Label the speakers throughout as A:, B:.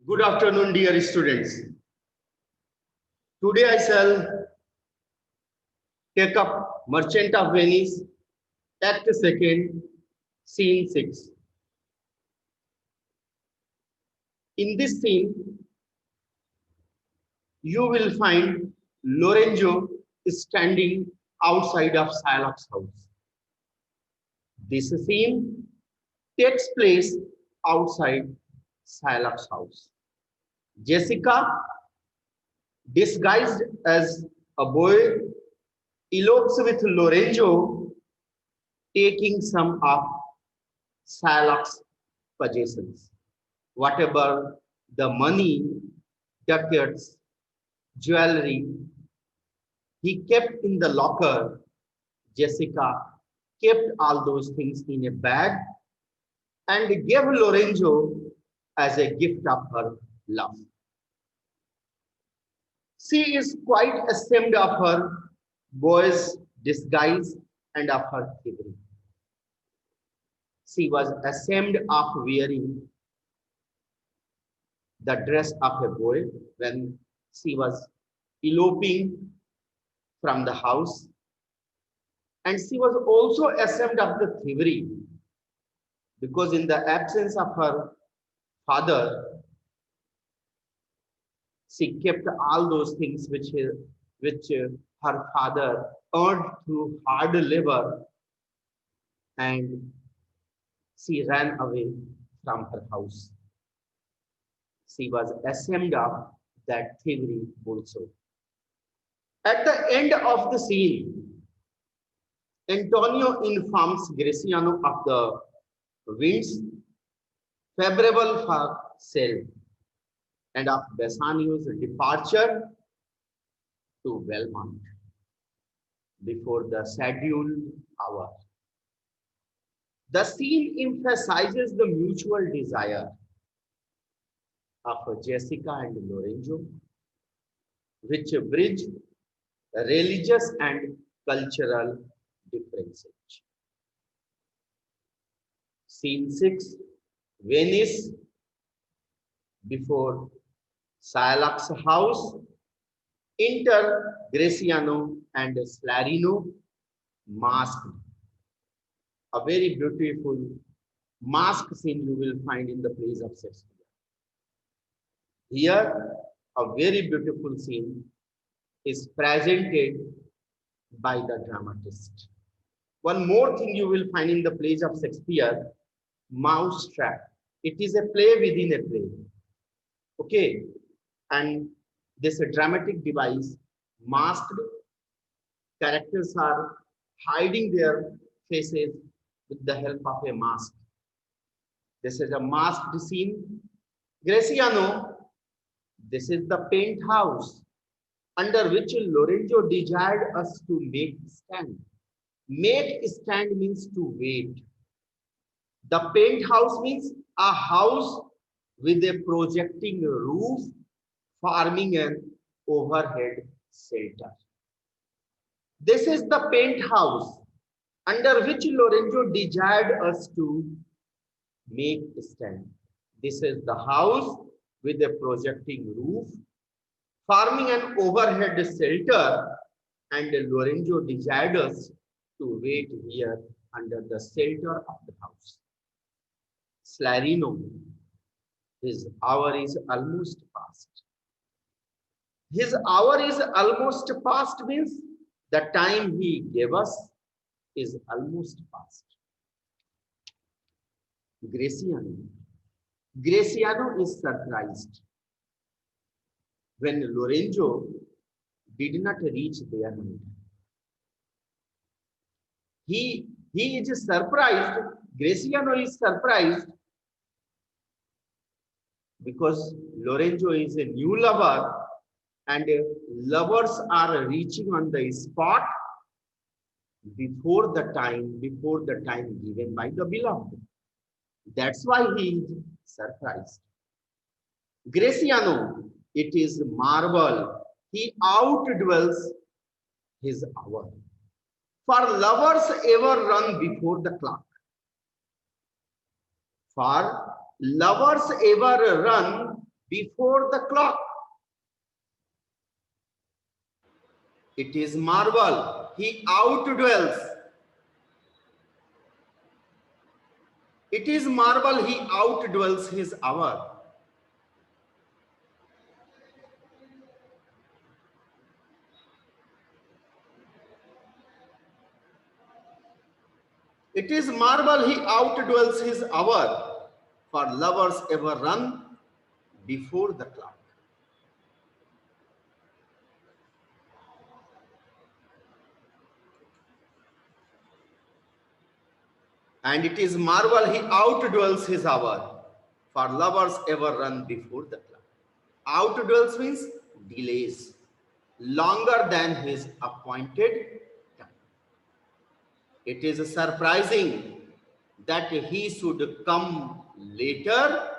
A: Good afternoon, dear students. Today I shall take up Merchant of Venice, Act 2, Scene 6. In this scene, you will find Lorenzo standing outside of Shylock's house. This scene takes place outside Shylock's house. Jessica, disguised as a boy, elopes with Lorenzo, taking some of Shylock's possessions. Whatever the money, ducats, jewelry he kept in the locker, Jessica kept all those things in a bag and gave Lorenzo as a gift of her love. She is quite ashamed of her boy's disguise and of her thievery. She was ashamed of wearing the dress of a boy when she was eloping from the house. And she was also ashamed of the thievery because in the absence of her father, she kept all those things which her father earned through hard labor, and she ran away from her house. She was ashamed of that thievery also. At the end of the scene, Antonio informs Graciano of the winds favorable for sail and of Bassanio's departure to Belmont before the scheduled hour. The scene emphasizes the mutual desire of Jessica and Lorenzo, which bridge religious and cultural differences. Scene 6, Venice, before Shylock's house. Enter Graciano and Slarino, masked. A very beautiful mask scene you will find in the plays of Shakespeare. Here, a very beautiful scene is presented by the dramatist. One more thing you will find in the plays of Shakespeare, mousetrap. It is a play within a play. Okay, and this dramatic device, masked characters are hiding their faces with the help of a mask. This is a masked scene. Graciano, this is the paint house under which Lorenzo desired us to make stand. Make stand means to wait. The paint house means a house with a projecting roof forming an overhead shelter. This is the paint house under which Lorenzo desired us to make stand. This is the house with a projecting roof forming an overhead shelter, and Lorenzo desired us to wait here under the shelter of the house. Slarino, his hour is almost past. His hour is almost past means the time he gave us is almost past. Graciano. Graciano is surprised when Lorenzo did not reach their need. He is surprised, Graciano is surprised because Lorenzo is a new lover and lovers are reaching on the spot before the time given by the beloved. That's why he is surprised. Graciano, it is marvel. He outdwells his hour. For lovers ever run before the clock. For lovers ever run before the clock. It is marvel, he outdwells. It is marvel, he outdwells his hour. It is marvel, he outdwells his hour, for lovers ever run before the clock. And it is marvel, he outdwells his hour, for lovers ever run before the clock. Outdwells means delays, longer than his appointed time. It is surprising that he should come later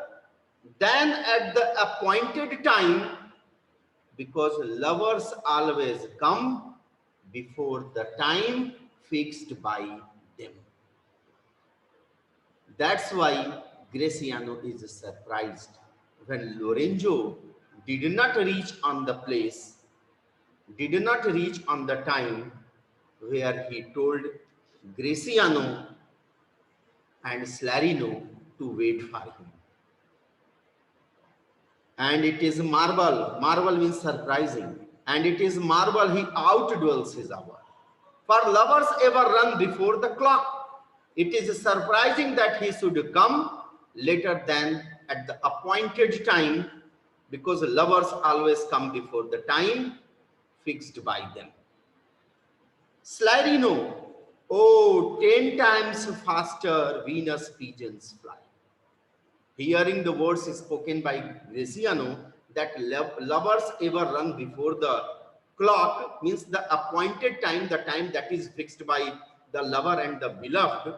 A: than at the appointed time, because lovers always come before the time fixed by them. That's why Graciano is surprised when Lorenzo did not reach on the place, did not reach on the time where he told Graciano and Slarino to wait for him. And it is marvel, marvel means surprising, and it is marvel he outdwells his hour. For lovers ever run before the clock. It is surprising that he should come later than at the appointed time, because lovers always come before the time fixed by them. Slarino, oh, 10 times faster Venus pigeons fly. Hearing the words spoken by Graciano that lovers ever run before the clock means the appointed time, the time that is fixed by the lover and the beloved.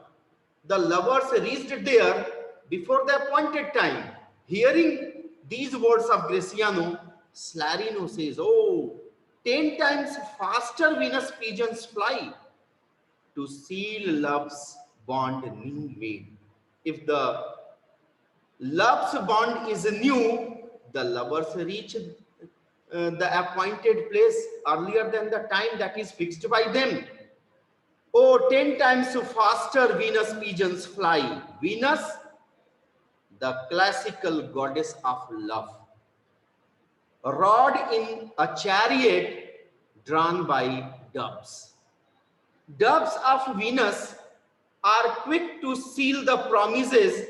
A: The lovers reached there before the appointed time. Hearing these words of Graciano, Slarino says, oh, 10 times faster Venus pigeons fly to seal love's bond new made. If the love's bond is new, the lovers reach the appointed place earlier than the time that is fixed by them. Oh, 10 times faster Venus pigeons fly. Venus, the classical goddess of love, rode in a chariot drawn by doves. Doves of Venus are quick to seal the promises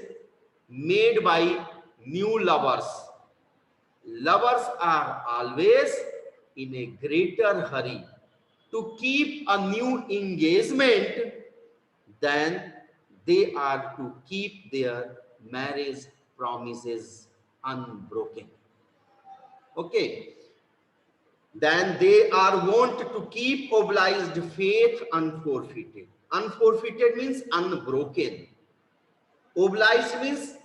A: made by new lovers. Lovers are always in a greater hurry to keep a new engagement than they are to keep their marriage promises unbroken. Okay. Then they are wont to keep obliged faith unforfeited. Unforfeited means unbroken. Obliged means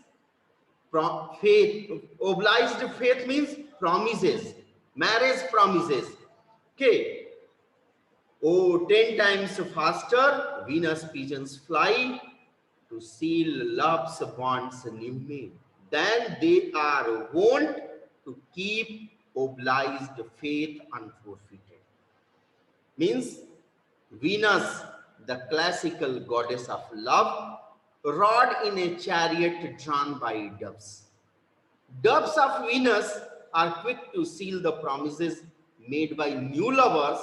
A: faith. Obliged faith means promises, marriage promises. Okay. Oh, 10 times faster Venus pigeons fly to seal love's bonds new made. Then they are wont to keep obliged faith unforfeited. Means Venus, the classical goddess of love, rode in a chariot drawn by doves. Doves of Venus are quick to seal the promises made by new lovers.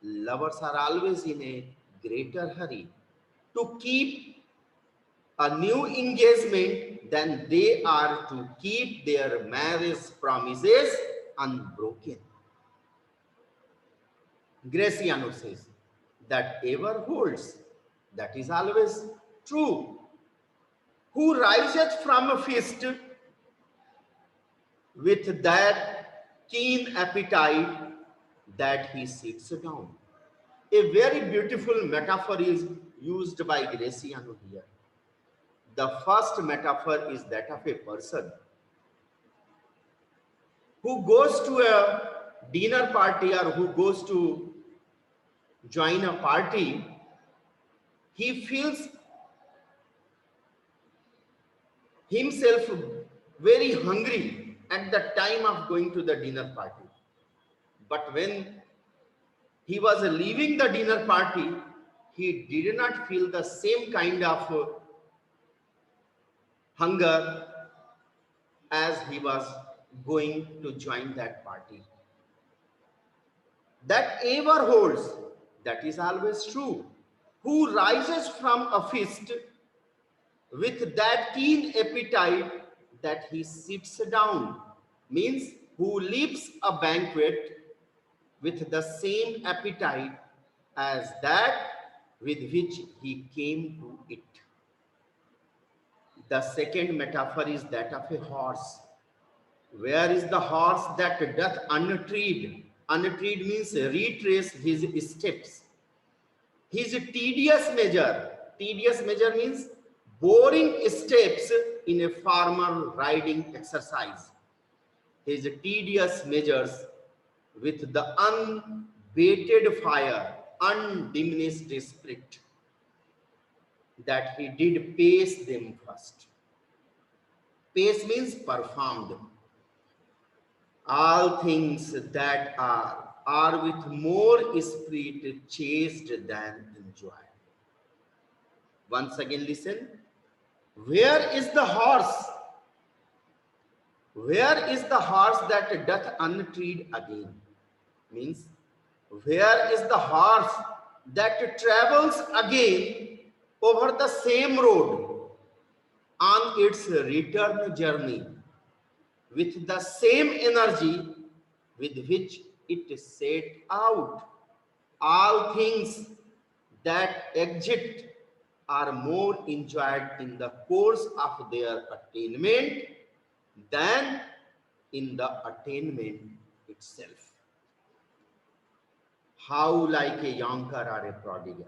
A: Lovers are always in a greater hurry to keep a new engagement than they are to keep their marriage promises unbroken. Graciano says that ever holds, that is always true. Who riseth from a feast with that keen appetite that he sits down. A very beautiful metaphor is used by Graciano here. The first metaphor is that of a person who goes to a dinner party or who goes to join a party. He feels himself very hungry at the time of going to the dinner party. But when he was leaving the dinner party, he did not feel the same kind of hunger as he was going to join that party. That ever holds, that is always true. Who rises from a feast with that keen appetite that he sits down, means who leaves a banquet with the same appetite as that with which he came to it. The second metaphor is that of a horse. Where is the horse that doth untread? Untread means retrace his steps. His tedious measure means boring steps in a farmer riding exercise. His tedious measures with the unabated fire, undiminished spirit, that he did pace them first. Pace means performed. All things that are with more spirit chased than enjoyed. Once again, listen. Where is the horse? Where is the horse that doth untread again? Means, where is the horse that travels again over the same road on its return journey with the same energy with which it set out? All things that exist are more enjoyed in the course of their attainment than in the attainment itself. How like a younker or a prodigal,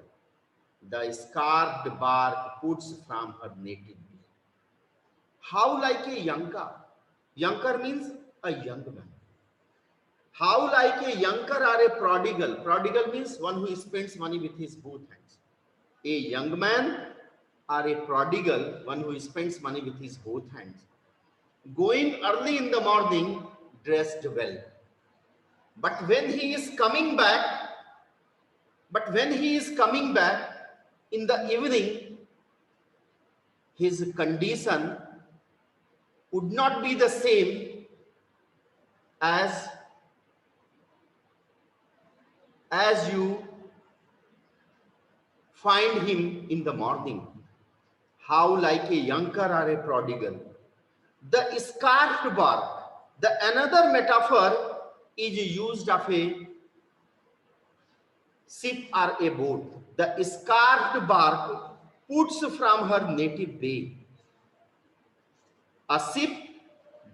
A: the scarfed bark puts from her native bee. How like a younker? Younker means a young man. How like a younker or a prodigal? Prodigal means one who spends money with his both hands. A young man or a prodigal, one who spends money with his both hands. Going early in the morning, dressed well. But when he is coming back, in the evening, his condition would not be the same as you find him in the morning. How like a younker or a prodigal. The scarfed bark. The another metaphor is used of a ship or a boat. The scarfed bark puts from her native bay. A ship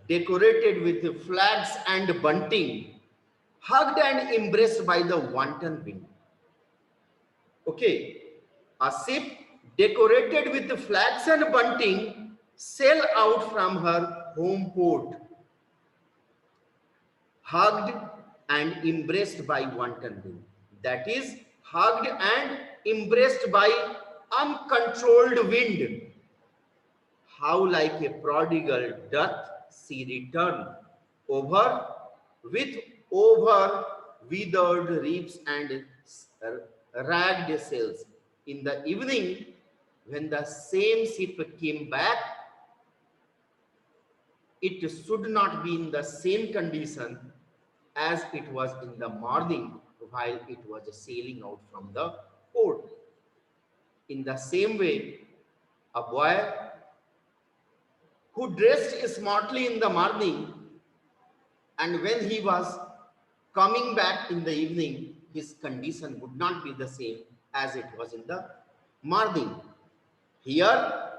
A: decorated with flags and bunting, hugged and embraced by the wanton wind. Okay, a ship decorated with flags and bunting sail out from her home port, hugged and embraced by wanton wind. That is, hugged and embraced by uncontrolled wind. How like a prodigal doth she return over with over withered reefs and ragged sails. In the evening, when the same ship came back, it should not be in the same condition as it was in the morning while it was sailing out from the port. In the same way, a boy who dressed smartly in the morning, and when he was coming back in the evening, his condition would not be the same as it was in the morning. Here,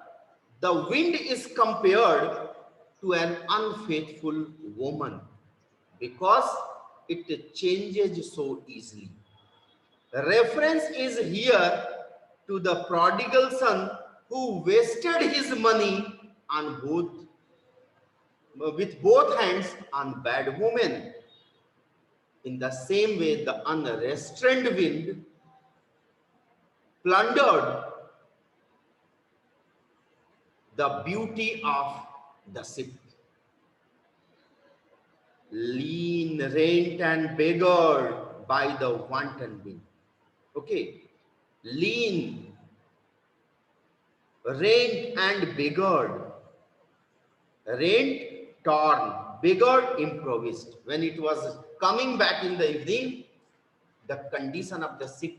A: the wind is compared to an unfaithful woman because it changes so easily. Reference is here to the prodigal son who wasted his money on with both hands on bad women. In the same way, the unrestrained wind plundered the beauty of the ship. lean, rent and beggared by the wanton wind. Okay, lean, rent and beggared, rent, torn, beggared, improvised. When it was coming back in the evening, the condition of the ship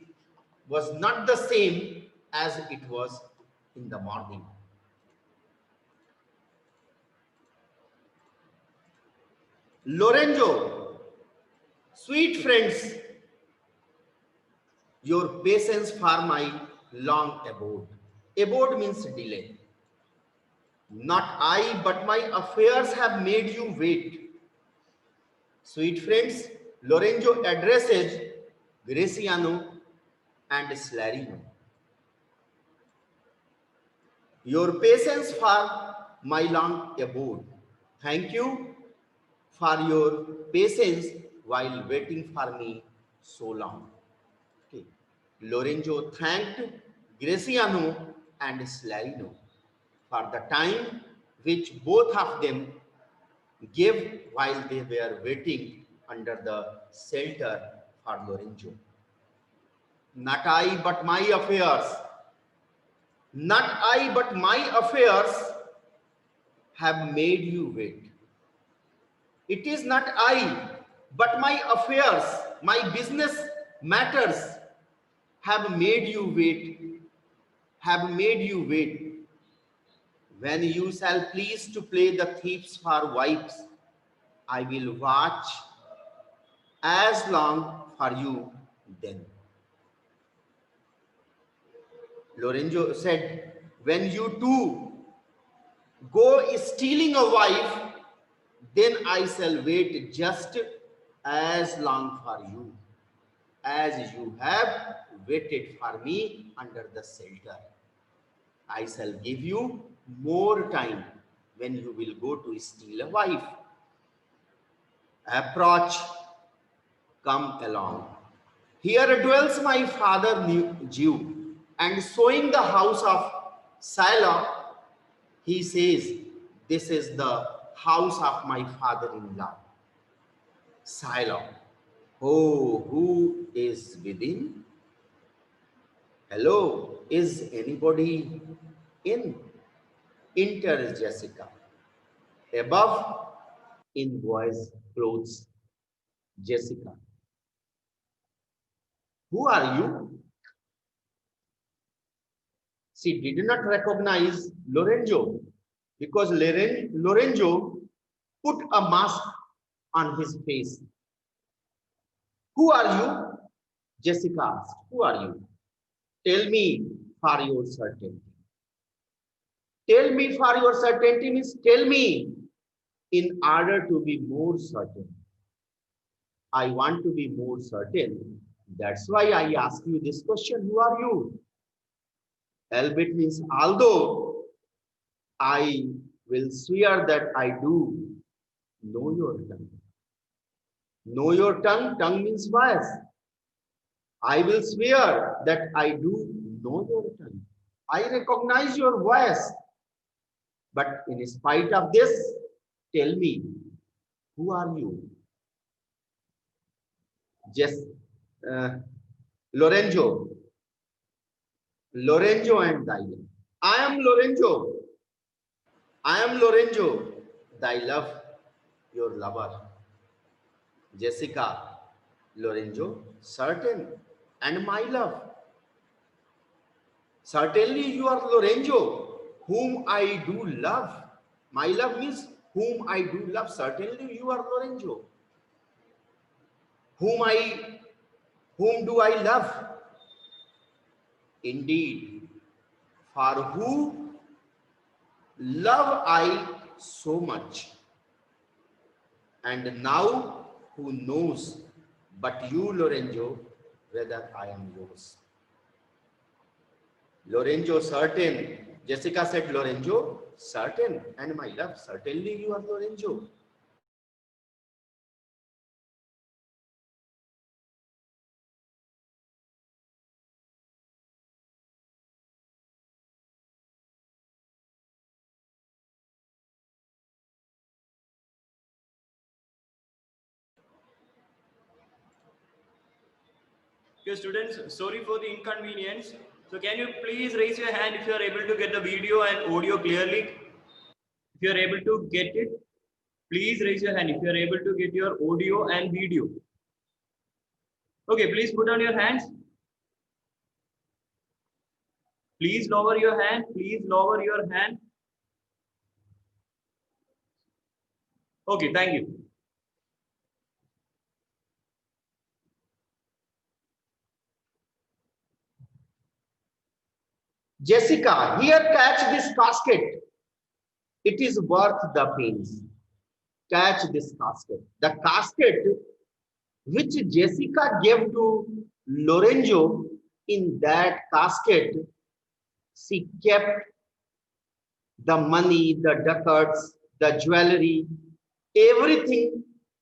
A: was not the same as it was in the morning. Lorenzo, sweet friends, your patience for my long abode. Abode means delay. Not I, but my affairs have made you wait. Sweet friends, Lorenzo addresses Graciano and Slarino. Your patience for my long abode. Thank you for your patience while waiting for me so long. Okay. Lorenzo thanked Graciano and Slarino for the time which both of them gave while they were waiting under the shelter for Lorenzo. Not I, but my affairs. Not I, but my affairs have made you wait. It is not I, but my affairs, my business matters have made you wait, have made you wait. When you shall please to play the thieves for wives, I will watch as long for you then. Lorenzo said, when you too go stealing a wife, then I shall wait just as long for you as you have waited for me under the shelter. I shall give you more time when you will go to steal a wife. Approach, come along. Here dwells my father Jew, and showing the house of Shiloh, he says, this is the house of my father-in-law, Shiloh. Oh, who is within? Hello, is anybody in? Enters Jessica. Above, in boys' clothes, Jessica. Who are you? She did not recognize Lorenzo because Lorenzo put a mask on his face. Who are you? Jessica asked. Who are you? Tell me for your certainty. Tell me for your certainty means tell me in order to be more certain. I want to be more certain. That's why I ask you this question. Who are you? Albeit means although I will swear that I do know your tongue. Know your tongue. Tongue means voice. I will swear that I do know your tongue. I recognize your voice. But in spite of this, tell me, who are you? Just Lorenzo. Lorenzo and thy love. I am Lorenzo. I am Lorenzo, thy love, your lover. Jessica, Lorenzo, certain, and my love. Certainly you are Lorenzo, whom I do love. My love means whom I do love. Certainly you are Lorenzo. Whom do I love? Indeed, for who love I so much. And now who knows but you, Lorenzo, whether I am yours. Lorenzo, certain. Jessica said, Lorenzo, certain. And my love, certainly you are Lorenzo.
B: Okay, students, sorry for the inconvenience. So can you please raise your hand if you are able to get the video and audio clearly? If you are able to get it, please raise your hand if you are able to get your audio and video. Okay, please put on your hands. Please lower your hand. Please lower your hand. Okay, thank you.
A: Jessica, here catch this casket. It is worth the pains. Catch this casket. The casket which Jessica gave to Lorenzo, in that casket, she kept the money, the ducats, the jewelry, everything,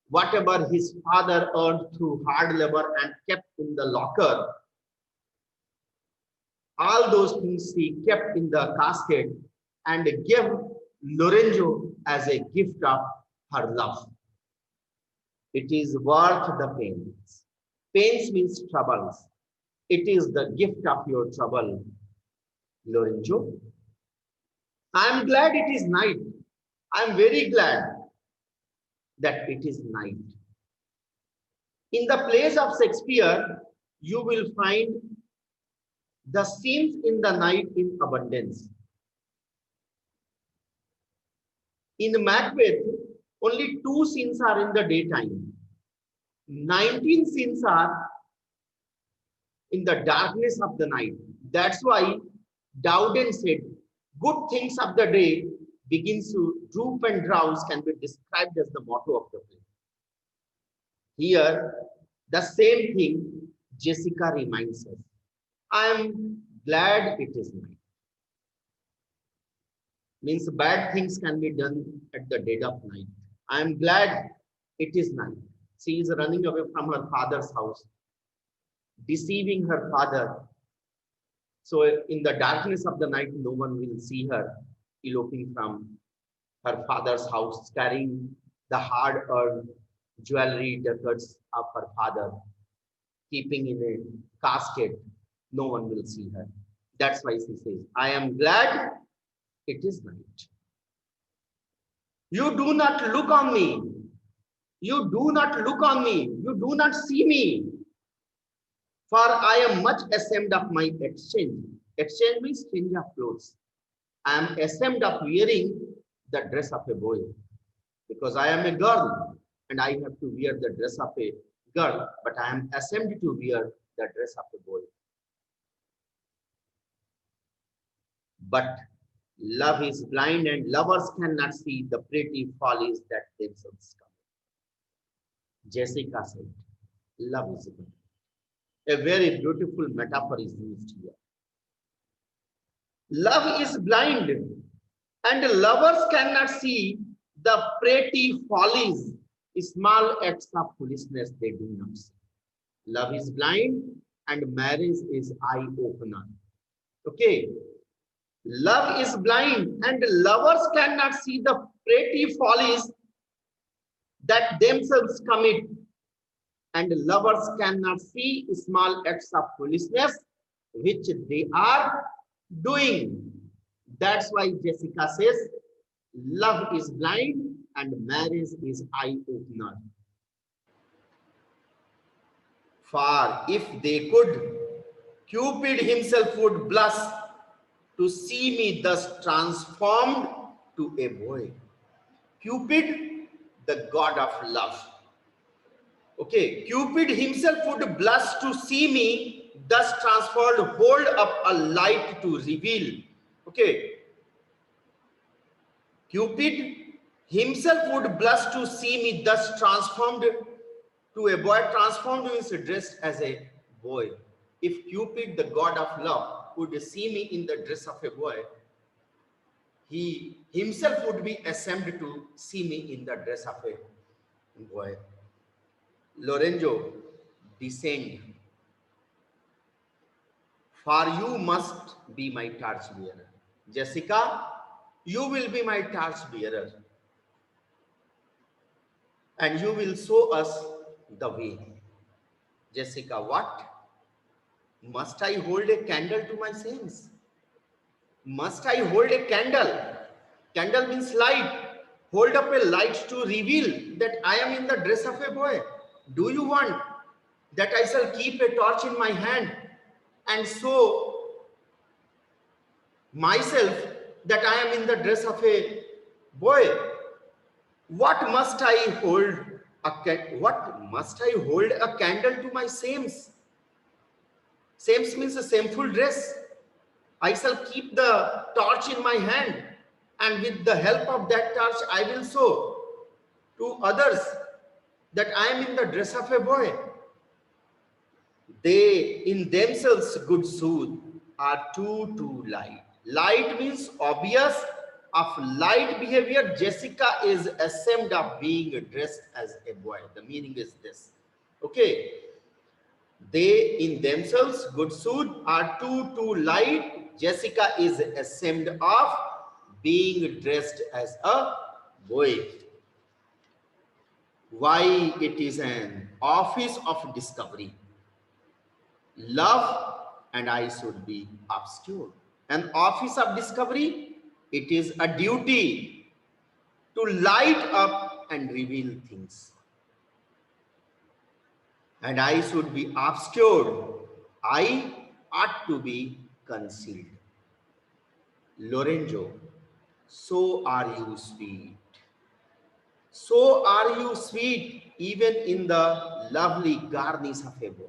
A: whatever his father earned through hard labor and kept in the locker. All those things she kept in the casket and gave Lorenzo as a gift of her love. It is worth the pains. Pains means troubles. It is the gift of your trouble, Lorenzo. I am glad it is night. I am very glad that it is night. In the plays of Shakespeare, you will find the scenes in the night in abundance. In Macbeth, only 2 scenes are in the daytime. 19 scenes are in the darkness of the night. That's why Dowden said, good things of the day begins to droop and drowse can be described as the motto of the play. Here, the same thing Jessica reminds us. I am glad it is night. Means bad things can be done at the dead of night. I am glad it is night. She is running away from her father's house, deceiving her father. So in the darkness of the night, no one will see her eloping from her father's house, carrying the hard-earned jewelry ducats of her father, keeping in a casket. No one will see her. That's why she says, I am glad it is night. You do not look on me. You do not look on me. You do not see me. For I am much ashamed of my exchange. Exchange means change of clothes. I am ashamed of wearing the dress of a boy. Because I am a girl and I have to wear the dress of a girl. But I am ashamed to wear the dress of a boy. But love is blind and lovers cannot see the pretty follies that themselves commit. Jessica said, love is blind. A very beautiful metaphor is used here. Love is blind and lovers cannot see the pretty follies, small acts of foolishness they do not see. Love is blind and marriage is eye-opener. Okay. Love is blind and lovers cannot see the pretty follies that themselves commit, and lovers cannot see small acts of foolishness which they are doing. That's why Jessica says, love is blind and marriage is eye-opener. For if they could, Cupid himself would blush to see me thus transformed to a boy. Cupid, the god of love. Okay, Cupid himself would blush to see me thus transformed, hold up a light to reveal. Okay, Cupid himself would blush to see me thus transformed to a boy. Transformed means dressed as a boy. If Cupid, the god of love, would see me in the dress of a boy, he himself would be ashamed to see me in the dress of a boy. Lorenzo, descend, for you must be my torchbearer. Jessica, you will be my torchbearer, and you will show us the way. Jessica, what? Must I hold a candle to my saints? Must I hold a candle? Candle means light. Hold up a light to reveal that I am in the dress of a boy. Do you want that I shall keep a torch in my hand and show myself that I am in the dress of a boy? What must I hold? What must I hold a candle to my sames? Sames means a shameful dress. I shall keep the torch in my hand, and with the help of that torch, I will show to others that I am in the dress of a boy. They in themselves good sooth are too light. Light means obvious. Of light behavior, Jessica is ashamed of being dressed as a boy. The meaning is this. Okay. They in themselves good sooth are too light. Jessica is ashamed of being dressed as a boy. Why it is an office of discovery. Love and I should be obscure. An office of discovery, it is a duty to light up and reveal things. And I should be obscured. I ought to be concealed. Lorenzo, so are you sweet. So are you sweet, even in the lovely garnish of a boy.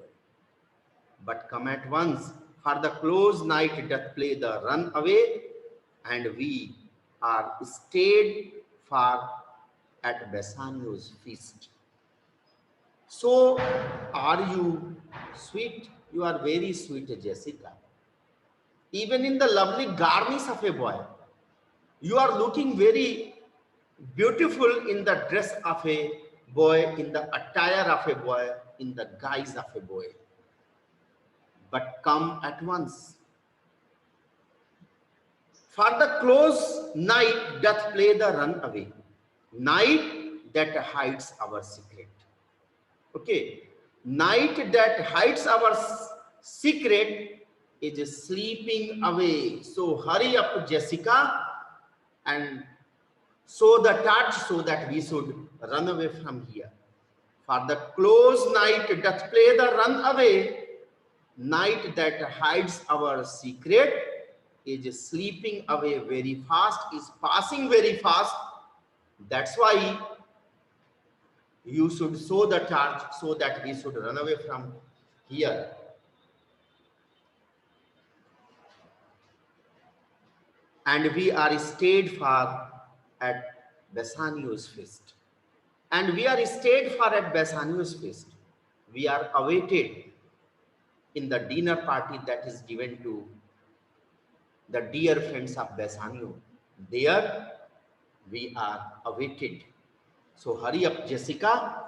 A: But come at once, for the close night doth play the runaway, and we are stayed for at Bassanio's feast. So are you sweet? You are very sweet, Jessica. Even in the lovely garnish of a boy, you are looking very beautiful in the dress of a boy, in the attire of a boy, in the guise of a boy. But come at once. For the close night doth play the runaway, night that hides our secret. Okay, night that hides our secret is sleeping away. So hurry up, Jessica, and show the touch so that we should run away from here. For the close night doth play the runaway, night that hides our secret is sleeping away very fast, is passing very fast. That's why you should show the torch so that we should run away from here. And we are stayed for at Bassanio's feast. And we are stayed for at Bassanio's feast. We are awaited in the dinner party that is given to the dear friends of Bassanio. There we are awaited. So hurry up, Jessica.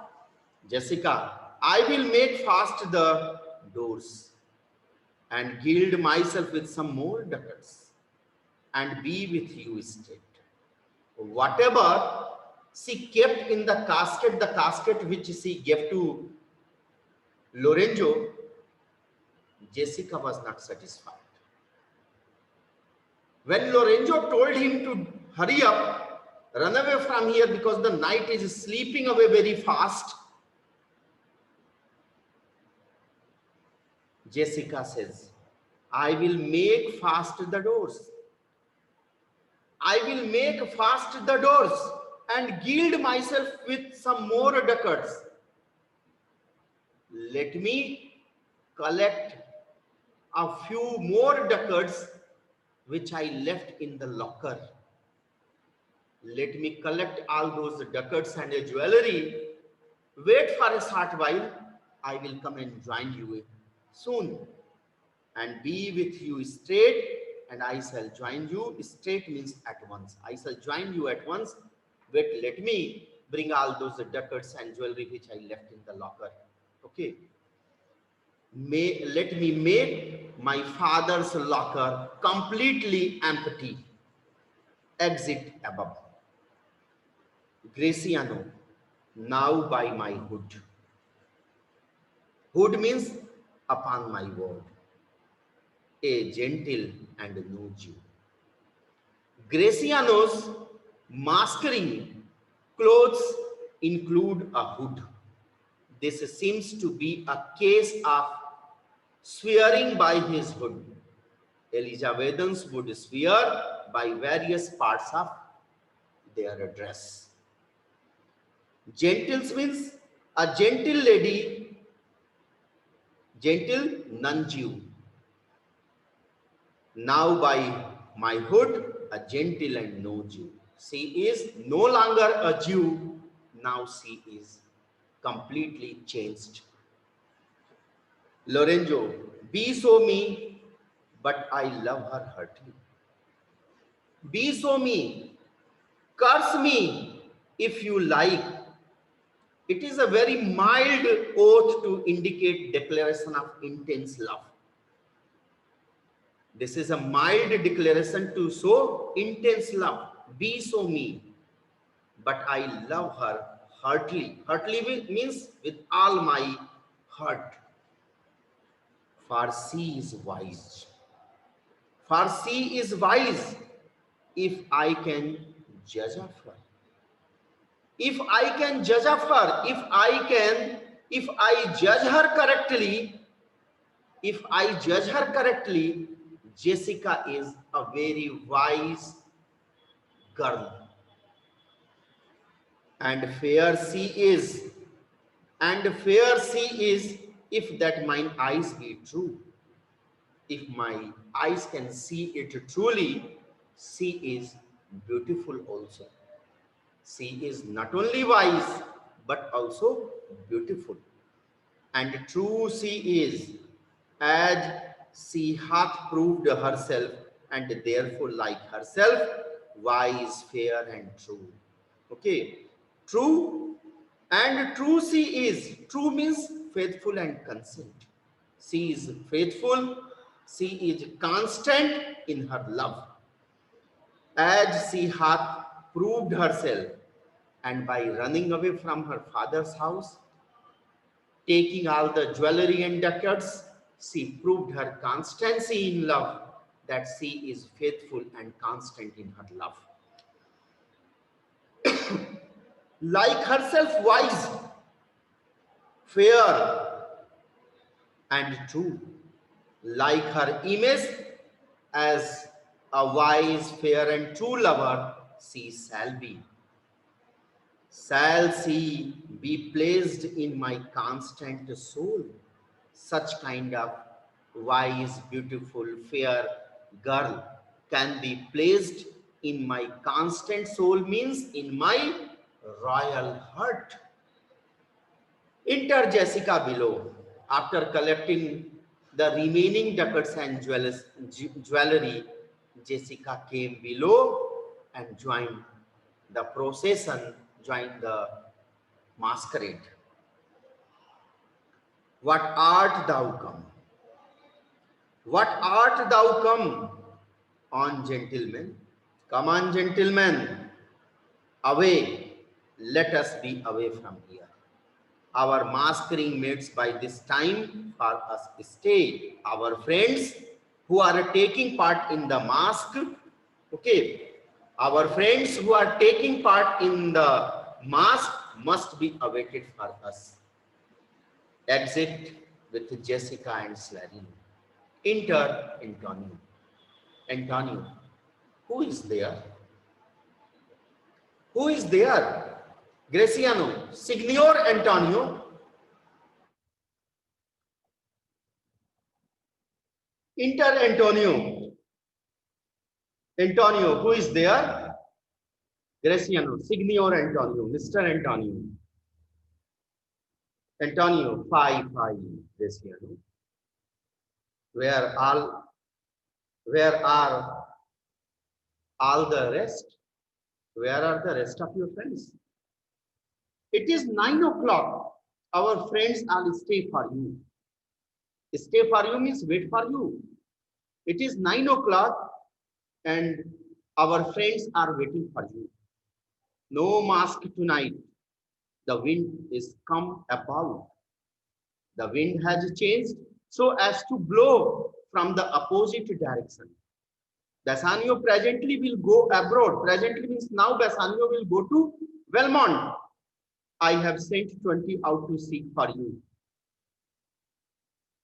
A: Jessica, I will make fast the doors and gild myself with some more ducats and be with you straight. Whatever she kept in the casket which she gave to Lorenzo, Jessica was not satisfied. When Lorenzo told him to hurry up, run away from here because the night is sleeping away very fast, Jessica says, I will make fast the doors. I will make fast the doors and gild myself with some more ducats. Let me collect a few more ducats which I left in the locker. Let me collect all those ducats and a jewelry. Wait for a short while. I will come and join you soon and be with you straight, and I shall join you. Straight means at once. I shall join you at once. Wait, let me bring all those ducats and jewelry which I left in the locker. Okay. Let me make my father's locker completely empty. Exit above. Graciano, now by my hood. Hood means upon my word. a gentle and no Jew. Graciano's masquering clothes include a hood. This seems to be a case of swearing by his hood. Elizabethans would swear by various parts of their dress. Gentles means a gentle lady, gentle non-Jew. Now by my hood, a gentle and no Jew. She is no longer a Jew. Now she is completely changed. Lorenzo, be so me, but I love her heartily. Be so me, curse me if you like. It is a very mild oath to indicate declaration of intense love. This is a mild declaration to show intense love. Be so me, but I love her heartily. Heartily means with all my heart. For she is wise. For she is wise if I can judge of her. If I can judge of her, if I judge her correctly, Jessica is a very wise girl. And fair she is, if that mine eyes be true. If my eyes can see it truly, she is beautiful also. She is not only wise, but also beautiful. And true she is, as she hath proved herself, and therefore like herself, wise, fair, and true. Okay, true and true she is. True means faithful and constant. She is faithful, she is constant in her love, as she hath proved herself, and by running away from her father's house, taking all the jewelry and ducats, she proved her constancy in love, that she is faithful and constant in her love. Like herself wise, fair, and true. Like her image, as a wise, fair, and true lover, she shall be. Shall she be placed in my constant soul? Such kind of wise, beautiful, fair girl can be placed in my constant soul, means in my royal heart. Enter Jessica below. After collecting the remaining ducats and jewelry, Jessica came below and joined the procession, joined the masquerade. What art thou come? What art thou come on, gentlemen? Come on, gentlemen. Away. Let us be away from here. Our masquering mates by this time for us stay. Our friends who are taking part in the masque, okay, our friends who are taking part in the masque must be awaited for us. Exit with Jessica and Slarine. Enter Antonio. Antonio, who is there? Who is there? Graciano, Signor Antonio. Enter Antonio. Antonio, who is there? Graciano, Signor Antonio, Mr. Antonio. Antonio, five, Graciano. Where are all the rest? Where are the rest of your friends? It is 9 o'clock. Our friends all stay for you. Stay for you means wait for you. It is 9 o'clock and our friends are waiting for you. No mask tonight. The wind is come about. The wind has changed so as to blow from the opposite direction. Bassanio presently will go abroad. Presently means now Bassanio will go to Valmont. I have sent 20 out to seek for you.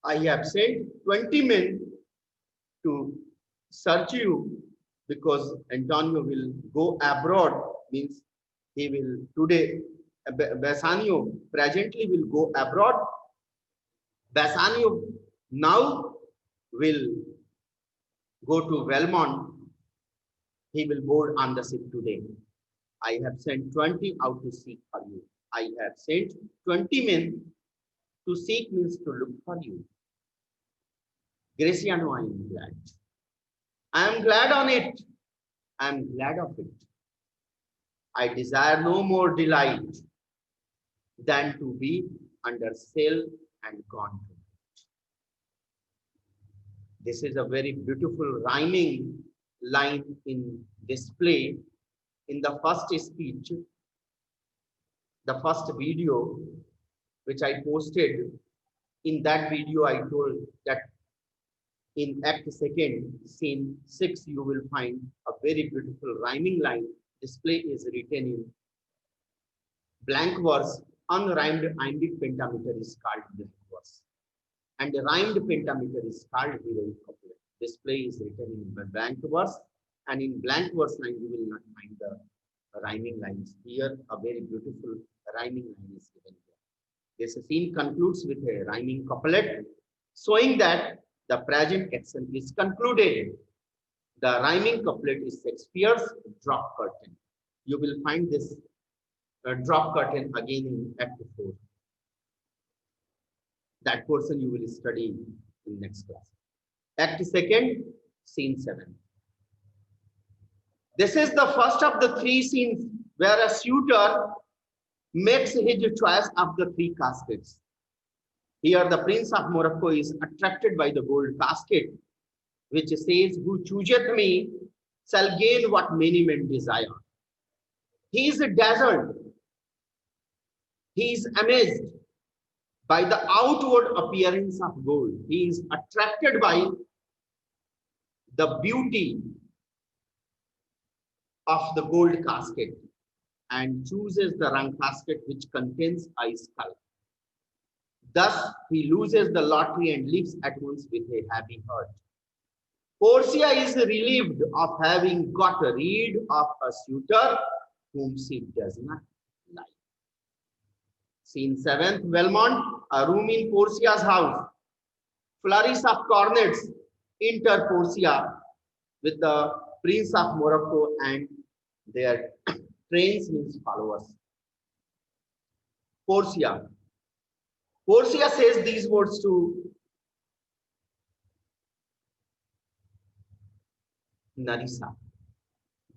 A: I have sent 20 men to search you because Antonio will go abroad, means he will today, Bassanio presently will go abroad. Bassanio now will go to Valmont. He will board on the ship today. I have sent 20 out to seek for you. I have sent 20 men to seek means to look for you. Graciano, I am glad. I am glad on it. I am glad of it. I desire no more delight than to be under sail and gone. This is a very beautiful rhyming line in display in the first speech, the first video which I posted. In that video, I told that in Act 2, Scene 6, you will find a very beautiful rhyming line. Display is written in blank verse. Unrhymed iambic pentameter is called blank verse. And the rhymed pentameter is called heroic couplet. Display is written in blank verse. And in blank verse line, you will not find the rhyming lines. Here, a very beautiful rhyming line is given here. This scene concludes with a rhyming couplet, showing that the present action is concluded. The rhyming couplet is Shakespeare's drop curtain. You will find this drop curtain again in Act 4. That portion you will study in next class. Act 2, Scene 7. This is the first of the 3 scenes where a suitor makes his choice of the 3 caskets. Here the Prince of Morocco is attracted by the gold casket, which says, "Who chooseth me shall gain what many men desire." He is dazzled. He is amazed by the outward appearance of gold. He is attracted by the beauty of the gold casket and chooses the wrong casket which contains a skull. Thus, he loses the lottery and leaves at once with a heavy heart. Portia is relieved of having got rid of a suitor whom she does not like. Scene 7, Valmont, a room in Portia's house. Flourish of cornets. Enter Portia with the Prince of Morocco and their trains means followers. Portia. Portia says these words to Nerissa.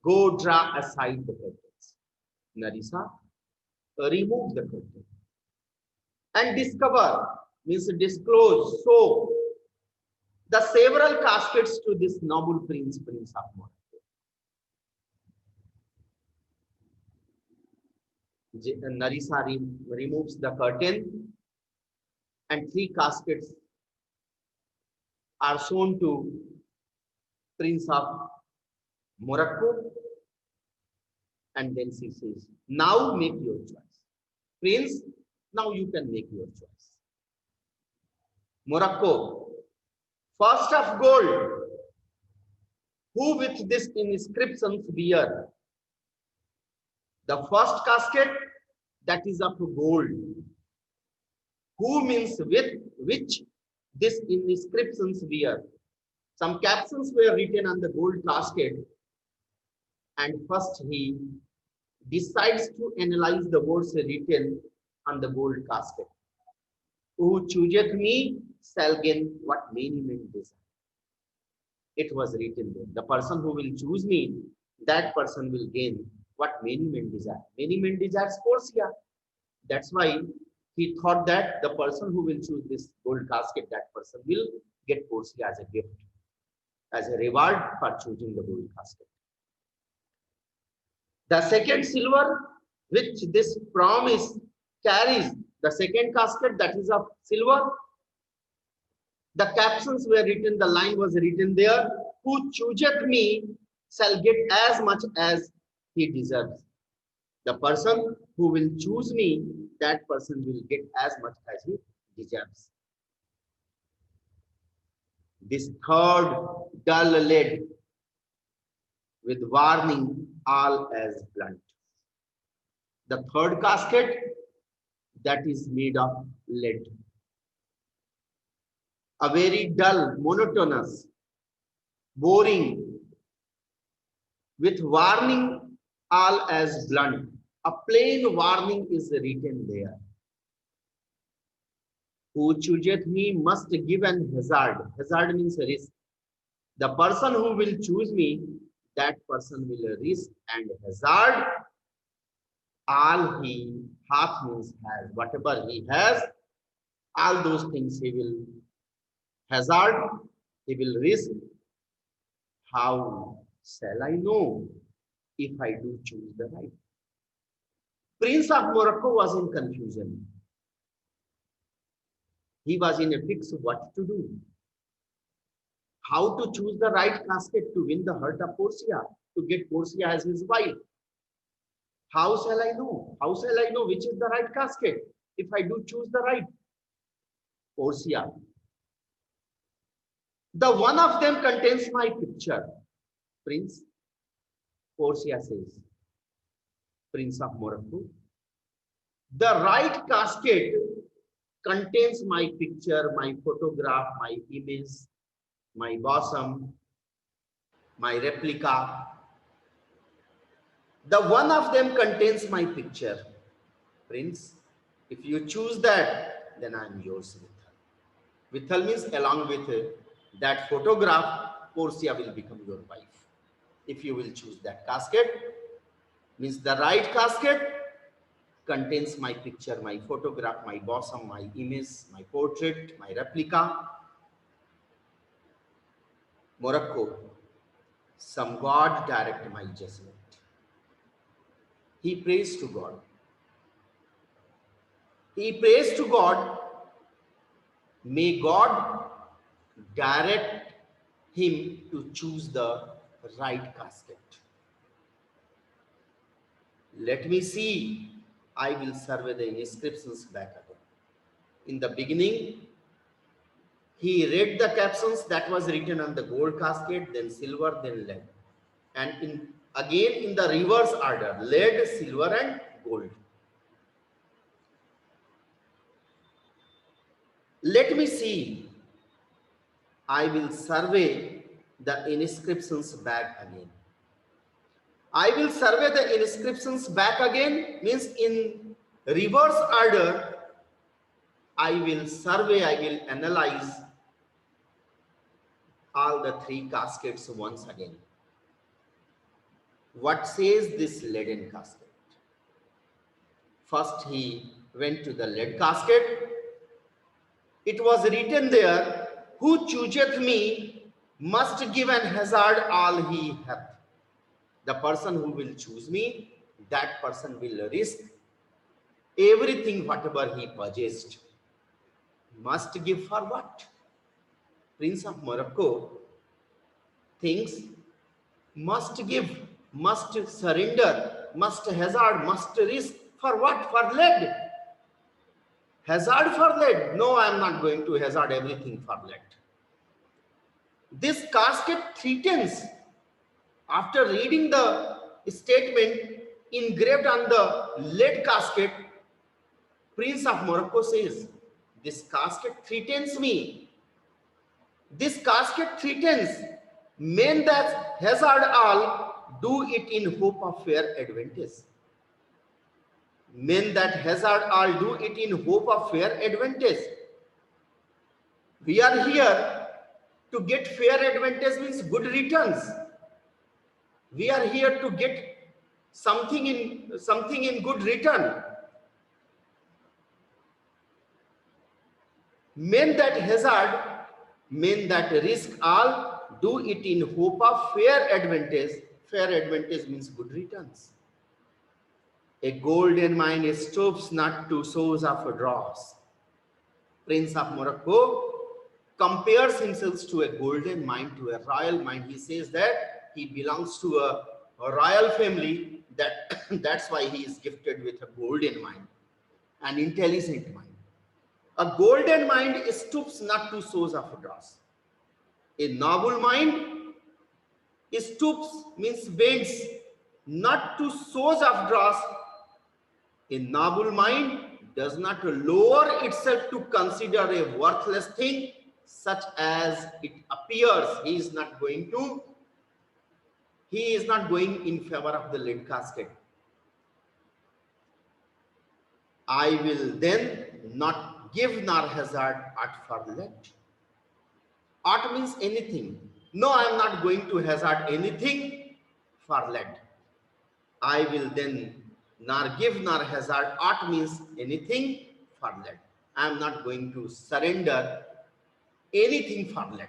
A: Go draw aside the curtains. Nerissa, remove the curtain. And discover means disclose, show the several caskets to this noble prince, Prince of Morocco. Nerissa removes the curtain and 3 caskets are shown to Prince of Morocco, and then she says, "Now make your choice. Prince, now you can make your choice." Morocco, first of gold, who with this inscriptions bear? The first casket, that is of gold. Who means with which this inscriptions bear? Some captions were written on the gold casket, and first he decides to analyze the words written on the gold casket. Who chooseth me shall gain what many men desire. It was written there. The person who will choose me, that person will gain what many men desire. Many men desires Portia. That's why he thought that the person who will choose this gold casket, that person will get Portia as a gift, as a reward for choosing the gold casket. The second silver, which this promise carries, the second casket that is of silver, The captions were written, the line was written there, who chooseth me shall get as much as he deserves. The person who will choose me, that person will get as much as he deserves. This third dull lead with warning all as blunt. The third casket that is made of lead. A very dull, monotonous, boring, with warning all as blunt. A plain warning is written there. Who chooseth me must give an hazard. Hazard means risk. The person who will choose me, that person will risk and hazard all he hath means has. Whatever he has, all those things he will hazard, he will risk. How shall I know if I do choose the right? Prince of Morocco was in confusion. He was in a fix what to do. How to choose the right casket to win the heart of Portia, to get Portia as his wife. How shall I know? How shall I know which is the right casket if I do choose the right? Portia. The one of them contains my picture. Prince. Portia says. Prince of Morocco. The right casket contains my picture, my photograph, my image, my bosom, my replica. The one of them contains my picture. Prince, if you choose that, then I am yours with her. With her means along with that photograph, Portia will become your wife. If you will choose that casket, means the right casket contains my picture, my photograph, my bosom, my image, my portrait, my replica. Morocco, some God direct my judgment. He prays to God. He prays to God. May God direct him to choose the right casket. Let me see. I will survey the inscriptions back again. In the beginning, he read the captions that was written on the gold casket, then silver, then lead. And again in the reverse order, lead, silver and gold. Let me see. I will survey the inscriptions back again. I will survey the inscriptions back again means in reverse order. I will survey, I will analyze all the three caskets once again. What says this leaden casket? First he went to the lead casket. It was written there, who chooseth me must give an hazard all he hath. The person who will choose me, that person will risk everything whatever he purchased. Must give for what? Prince of Morocco thinks must give, must surrender, must hazard, must risk for what? For lead. Hazard for lead? No, I am not going to hazard everything for lead. This casket threatens. After reading the statement engraved on the lead casket, Prince of Morocco says, this casket threatens me. This casket threatens men that hazard all do it in hope of fair advantage. Men that hazard all do it in hope of fair advantage. We are here to get fair advantage means good returns. We are here to get something in good return. Men that hazard, men that risk all do it in hope of fair advantage. Fair advantage means good returns. A golden mine stoops not to source of dross. Prince of Morocco compares himself to a golden mind, to a royal mind. He says that he belongs to a royal family, that that's why he is gifted with a golden mind, an intelligent mind. A golden mind stoops not to sows of dross. A noble mind stoops means bends not to sows of dross. A noble mind does not lower itself to consider a worthless thing such as it appears. He is not going in favor of the lead casket. I will then not give nor hazard at for lead. Art means anything. No, I am not going to hazard anything for lead. I will then nor give nor hazard. Art means anything for lead. I am not going to surrender anything for lead.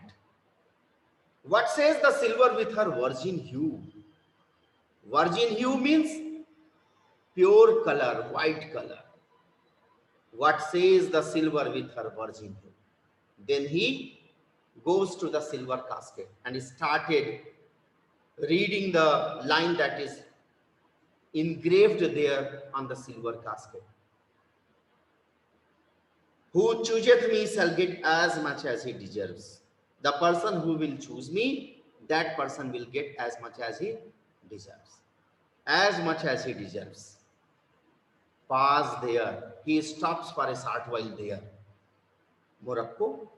A: What says the silver with her virgin hue? Virgin hue means pure color, white color. What says the silver with her virgin hue? Then he goes to the silver casket and started reading the line that is engraved there on the silver casket. Who chooseth me shall get as much as he deserves. The person who will choose me, that person will get as much as he deserves. As much as he deserves. Pause there. He stops for a short while there. Morocco.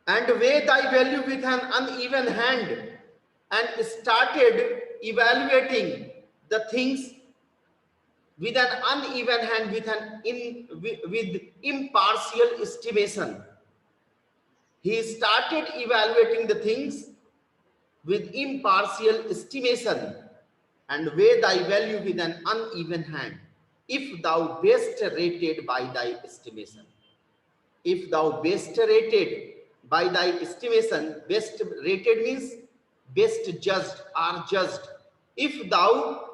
A: And weigh thy value with an uneven hand, and started evaluating the things with an uneven hand, with impartial estimation. He started evaluating the things with impartial estimation, and weigh thy value with an uneven hand, if thou best rated by thy estimation. If thou best rated by thy estimation, best rated means best judged or judged. If thou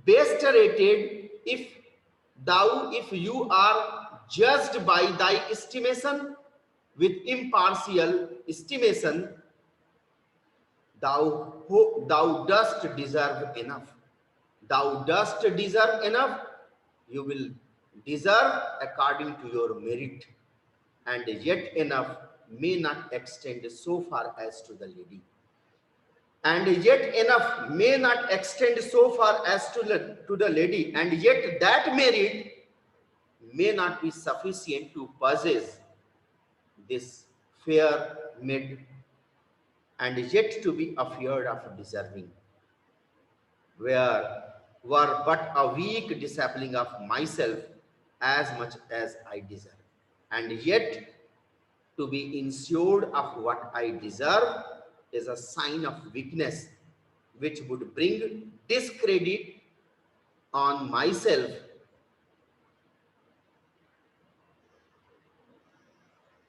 A: best rated, if you are judged by thy estimation with impartial estimation, thou dost deserve enough. Thou dost deserve enough. You will deserve according to your merit, and yet enough may not extend so far as to the lady. And yet enough may not extend so far as to the lady, and yet that merit may not be sufficient to possess this fair maid, and yet to be afeard of deserving, were but a weak disabling of myself as much as I deserve, and yet to be insured of what I deserve is a sign of weakness, which would bring discredit on myself,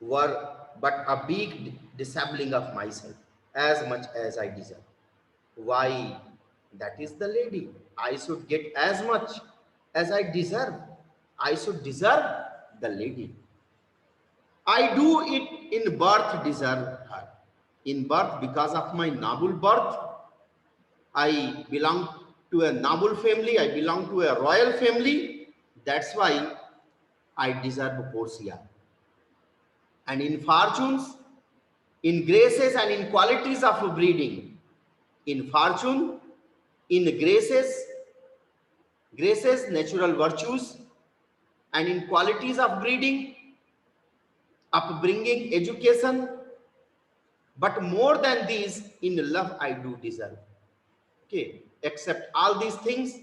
A: were but a big disabling of myself as much as I deserve. Why? That is the lady. I should get as much as I deserve. I should deserve the lady. I do it in birth, deserve her. In birth, because of my noble birth, I belong to a noble family, I belong to a royal family. That's why I deserve Portia. And in fortunes, in graces and in qualities of breeding, in fortune, in graces, natural virtues, and in qualities of breeding, upbringing, education, but more than these, in love I do deserve. Okay, except all these things,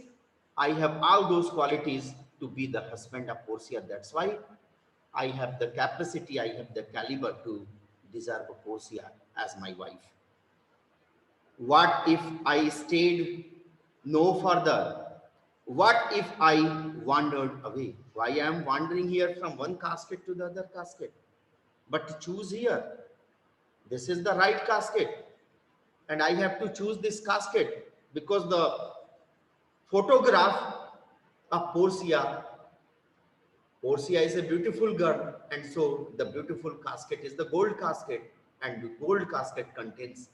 A: I have all those qualities to be the husband of Portia. That's why I have the capacity, I have the caliber to deserve Portia as my wife. What if I stayed no further? What if I wandered away? Why I am wandering here from one casket to the other casket? But choose here. This is the right casket, and I have to choose this casket because the photograph of Portia Portia is a beautiful girl, and so the beautiful casket is the gold casket, and the gold casket contains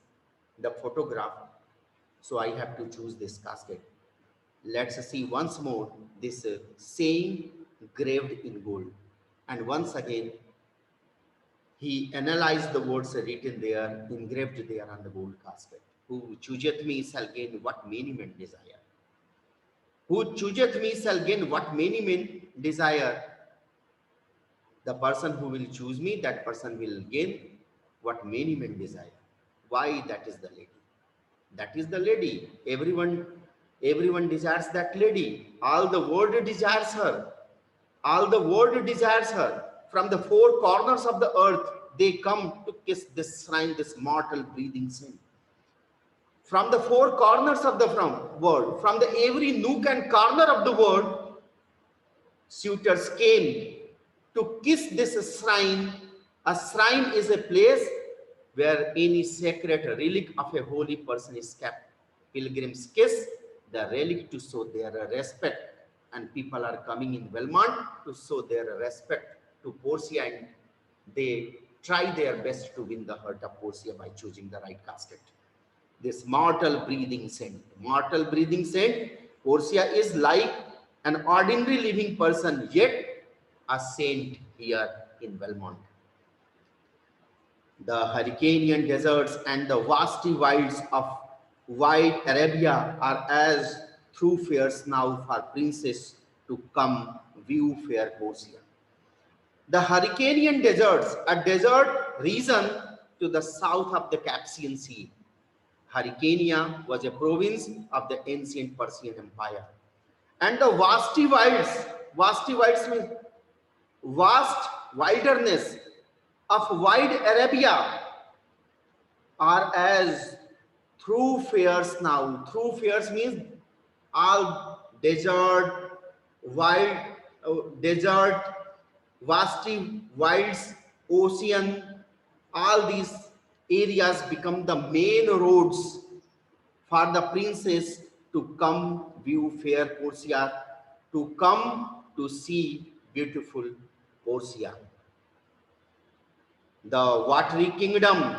A: the photograph. So I have to choose this casket. Let's see once more this saying graved in gold. And once again, he analyzed the words written there, engraved there on the gold casket. Who chooseth me shall gain what many men desire. Who chooseth me shall gain what many men desire. The person who will choose me, that person will gain what many men desire. Why? That is the lady. That is the lady. Everyone desires that lady. All the world desires her. All the world desires her. From the four corners of the earth, they come to kiss this shrine, this mortal breathing saint. From the four corners of the world, from the every nook and corner of the world, suitors came to kiss this shrine. A shrine is a place where any sacred relic of a holy person is kept. Pilgrims kiss the relic to show their respect, and people are coming in Belmont to show their respect to Portia, and they try their best to win the heart of Portia by choosing the right casket. This mortal breathing saint. Mortal breathing saint, Portia is like an ordinary living person, yet a saint here in Belmont. The Hyrcanian deserts and the vasty wilds of wide Arabia are as thoroughfares now for princes to come view fair Portia. The Hyrcanian deserts, a desert region to the south of the Caspian Sea. Hyrcania was a province of the ancient Persian Empire. And the vasty wilds means vast wilderness of wide Arabia are as thoroughfares now. Thoroughfares means all desert, wild, desert, vasty wilds, ocean, all these areas become the main roads for the princess to come view fair Portia, to come to see beautiful Portia. The watery kingdom,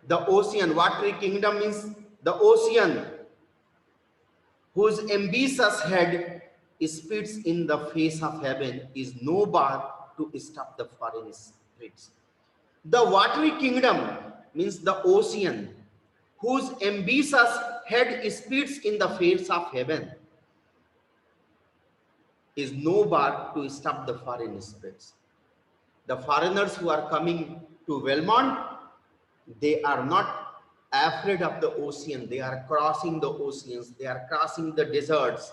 A: the ocean, watery kingdom means the ocean, whose ambitious head spits in the face of heaven, is no bar to stop the foreign spirits. The watery kingdom means the ocean, whose ambitious head spits in the face of heaven, is no bar to stop the foreign spirits. The foreigners who are coming to Belmont, they are not afraid of the ocean. They are crossing the oceans, they are crossing the deserts,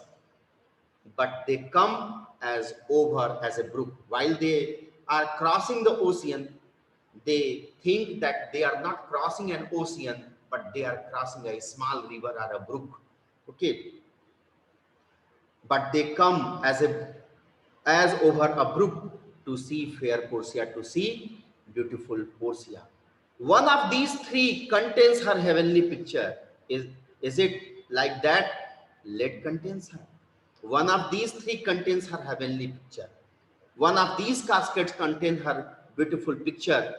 A: but they come as over as a brook. While they are crossing the ocean, they think that they are not crossing an ocean, but they are crossing a small river or a brook. Okay, but they come as over a brook to see fair Portia, to see beautiful Portia. One of these three contains her heavenly picture. Is it like that? Lead contains her. One of these three contains her heavenly picture. One of these caskets contain her beautiful picture.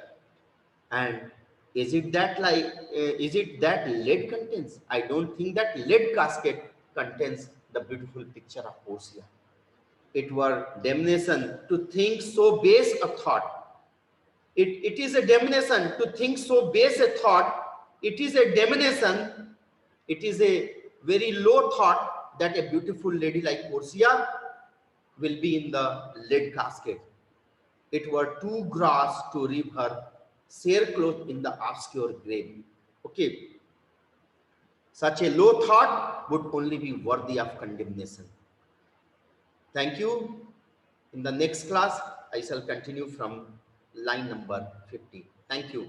A: And is it that lead contains? I don't think that lead casket contains the beautiful picture of Portia. It were damnation to think so base a thought. It is a damnation to think so base a thought. It is a damnation. It is a very low thought that a beautiful lady like Portia will be in the lead casket. It were too gross to rip her sailcloth in the obscure grave. Okay. Such a low thought would only be worthy of condemnation. Thank you. In the next class, I shall continue from line number 50. Thank you.